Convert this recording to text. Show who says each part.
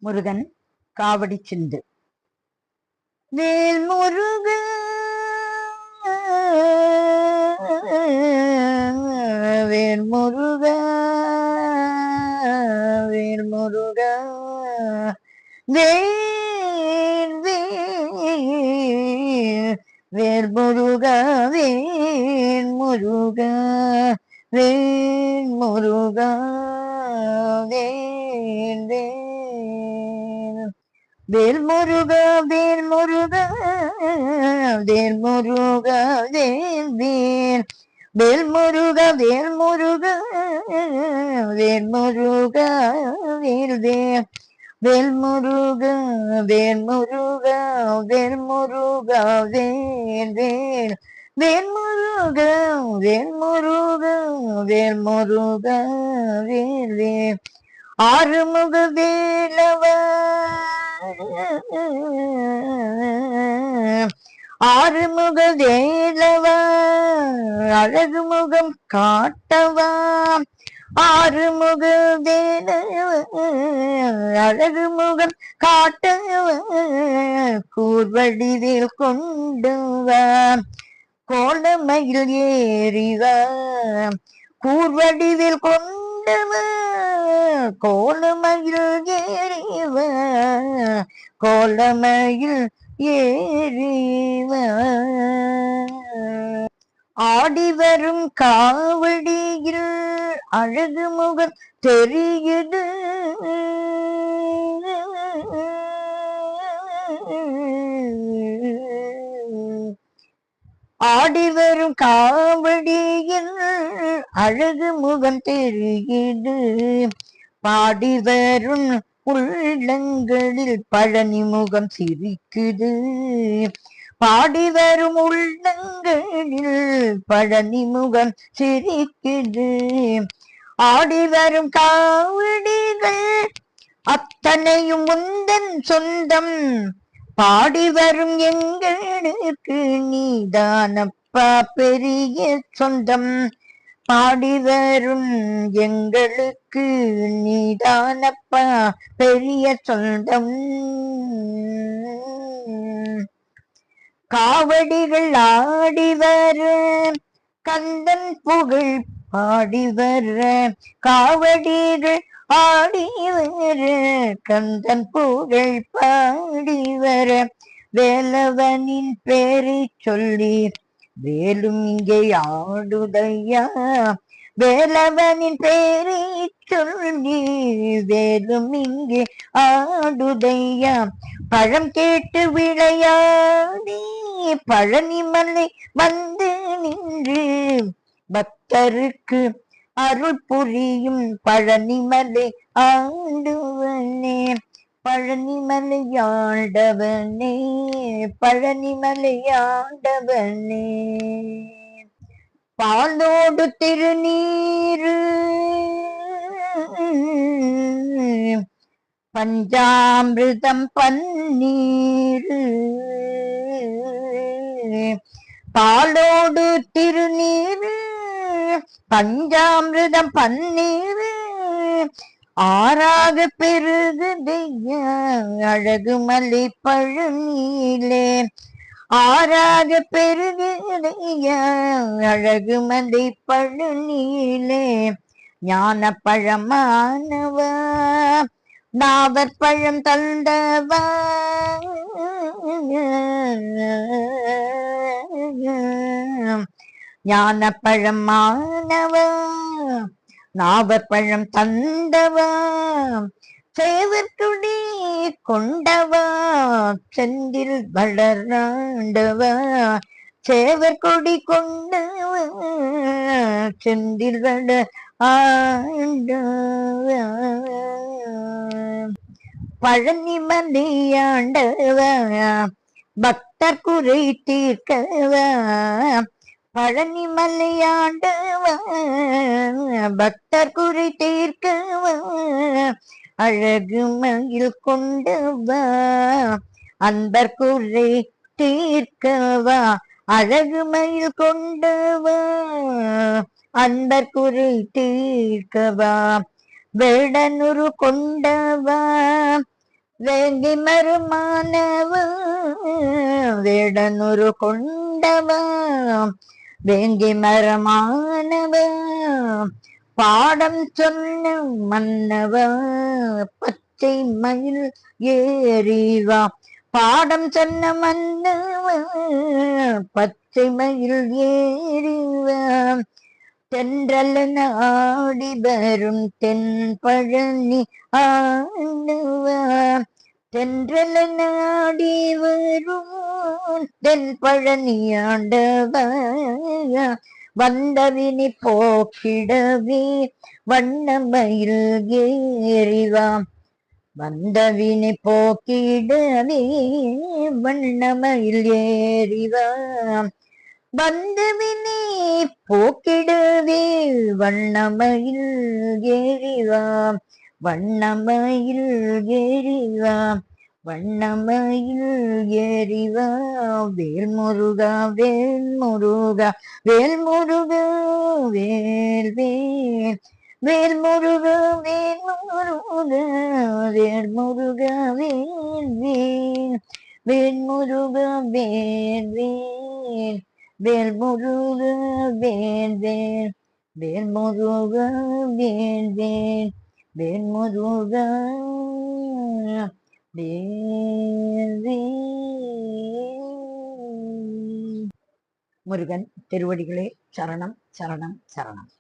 Speaker 1: முருகன் காவடி சிந்து. வேல் முருக வேல் முருக வேல் முருக வேல் வேல் முருக வேல் முருக வேல் முருக வேல் வேல் முருக வேல் முருக வேல் முருக வேல் வேல் வேல் முருக வேல் முருக வேல் முருக வேல் வேல் வேல் முருக வேல் முருக வேல் முருக வேல் வேல் வேல் முருக வேல் முருக வேல் முருக வேல் வேல் ஆறுமுக வேலவா ஆறுமுக வேலவா அழகு முகம் காட்டவா ஆறுமுக வேலவா அழகு முகம் காட்டவா கூர்வடிவில் கொண்டுவா கோலமயில் ஏறிவா கூர்வடிவில் கொண்டவா கோலமயில் ஏறிவா கோலமயில் ஏறிவா ஆடி வரும் காவடியில் அழகு முகம் தெரியுது ஆடி வரும் காவடியில் அழகு முகம் தெரியுது பாடி வரும் உள்ளங்களில் பழனி முகம் சிரிக்குது பாடி வரும் உள்ளங்களில் பழனி முகம் சிரிக்குது ஆடி வரும் காவடிகள் அத்தனையும் உந்தன் சொந்தம் பாடி வரும் எங்களுக்கு நீதானப்பா பெரிய சொந்தம் பாடி வரும் எங்களுக்கு நீதானப்பா பெரிய சொந்தம் காவடிகள் ஆடி வர கந்தன் புகழ் பாடி வர காவடிகள் ஆடி வர கந்தன் புகழ் பாடி வர வேலவனின் பேரை சொல்லி வேலும் இங்கே ஆடுதையா வேலவனின் பேரை சொல்லி வேலும் இங்கே ஆடுதையா பழம் கேட்டு விளையாடி பழனிமலை வந்து நின்று பக்தருக்கு அருள் புரியும் பழனிமலை ஆண்டவனே பழனிமலை ஆண்டவனே பழனிமலை ஆண்டவனே பாலோடு திருநீரு பஞ்சாமிர்தம் பன்னீரு பாலோடு திருநீரு பஞ்சாமிர்தம் பன்னீரு ஆறாக பெருகுதையா அழகு மலை பழனியிலே ஆறாக பெருகுதையா அழகு மலை பழனியிலே ஞான பழமானவா நாவற்பழம் தந்தவா ஞான பழமானவா நாவற்பழம் தந்தவா சேவற்குடி கொண்டவா செந்தில் வளர்ந்தவா சேவற்குடி கொண்டவா செந்தில் வளர் ஆண்டவா பழனிமலை ஆண்டவா பக்தர் குறை தீர்க்கவா பழனிமலை ஆண்டவா பக்தர் குறை தீர்க்கவா அழகு மயில் கொண்டவா அன்பர் குறை தீர்க்கவா அழகு மயில் கொண்டவா அன்பர் குறை தீர்க்கவா வேடனுரு கொண்டவா வேங்கி மருமானவ வேடனூரு கொண்டவ வேங்கி மரமானவ பாடம் சொன்ன மன்னவ பச்சை மயில் ஏறிவா பாடம் சொன்ன மன்னவ பச்சை மயில் ஏறிவா தென்றலன ஆடி வரும் தென் பழனி ஆண்டவ தென்றலன ஆடி வரும் தென் பழனி ஆண்டவ வந்தவினி போக்கிடவே வண்ணமயில் ஏறிவாம் வந்தவினை போக்கிடவே வண்ணமயில் ஏறிவாம் வந்தவினை போக்கிடவே வண்ணமயில் ஏறிவாம் வண்ணமயில் ஏறிவாம் வண்ணமயில் ஏறிவா வேல்முருகா வேல்முருகா வேல்முருகா வேல்வேல் வேல்முருகா வேல்முருகா வேல்முருகா வேல்வேல் வேல்முருகா வேல்வேல் வேல்முருகா வேல்வேல் வேல்முருகா வேல்வேல் வேல்முருகா முருகன் திருவடிகளே சரணம் சரணம் சரணம்.